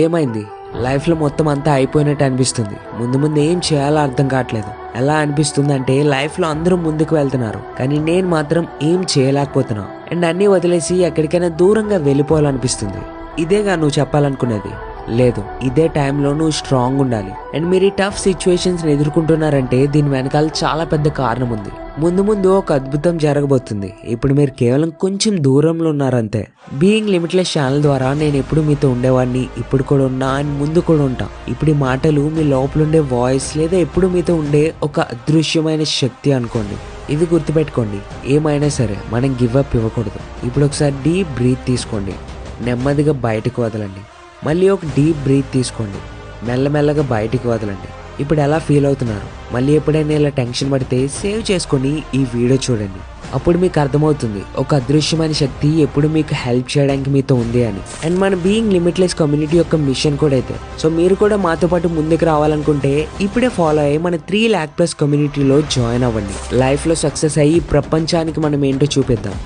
ఏమైంది? లైఫ్లో మొత్తం అంతా అయిపోయినట్టు అనిపిస్తుంది. ముందు ముందు ఏం చేయాలో అర్థం కావట్లేదు. ఎలా అనిపిస్తుంది అంటే లైఫ్లో అందరూ ముందుకు వెళ్తున్నారు, కానీ నేను మాత్రం ఏం చేయలేకపోతున్నా. అండ్ అన్నీ వదిలేసి ఎక్కడికైనా దూరంగా వెళ్ళిపోవాలనిపిస్తుంది. ఇదేగా నువ్వు చెప్పాలనుకునేది? లేదు, ఇదే టైంలో నువ్వు స్ట్రాంగ్ ఉండాలి. అండ్ మీరు ఈ టఫ్ సిచ్యువేషన్స్ ఎదుర్కొంటున్నారంటే దీని వెనకాల చాలా పెద్ద కారణం ఉంది. ముందు ముందు ఒక అద్భుతం జరగబోతుంది. ఇప్పుడు మీరు కేవలం కొంచెం దూరంలో ఉన్నారంతే. బీయింగ్ లిమిట్లెస్ ఛానల్ ద్వారా నేను ఎప్పుడు మీతో ఉండేవాడిని, ఇప్పుడు కూడా ఉన్నా అండ్ ముందు కూడా ఉంటా. ఇప్పుడు ఈ మాటలు మీ లోపల ఉండే వాయిస్ లేదా ఎప్పుడు మీతో ఉండే ఒక అదృశ్యమైన శక్తి అనుకోండి. ఇది గుర్తుపెట్టుకోండి, ఏమైనా సరే మనం గివ్ అప్ ఇవ్వకూడదు. ఇప్పుడు ఒకసారి డీప్ బ్రీత్ తీసుకోండి, నెమ్మదిగా బయటకు వదలండి. మళ్ళీ ఒక డీప్ బ్రీత్ తీసుకోండి, మెల్లమెల్లగా బయటికి వదలండి. ఇప్పుడు ఎలా ఫీల్ అవుతున్నారు? మళ్ళీ ఎప్పుడైనా ఇలా టెన్షన్ పడితే సేవ్ చేసుకొని ఈ వీడియో చూడండి. అప్పుడు మీకు అర్థమవుతుంది ఒక అదృశ్యమైన శక్తి ఎప్పుడు మీకు హెల్ప్ చేయడానికి మీతో ఉంది అని. అండ్ మన బీయింగ్ లిమిట్లెస్ కమ్యూనిటీ యొక్క మిషన్ కూడా అయితే. సో మీరు కూడా మాతో పాటు ముందుకు రావాలనుకుంటే ఇప్పుడే ఫాలో అయ్యి మన 3 lakh+ కమ్యూనిటీలో జాయిన్ అవ్వండి. లైఫ్లో సక్సెస్ అయ్యి ప్రపంచానికి మనం ఏంటో చూపిద్దాం.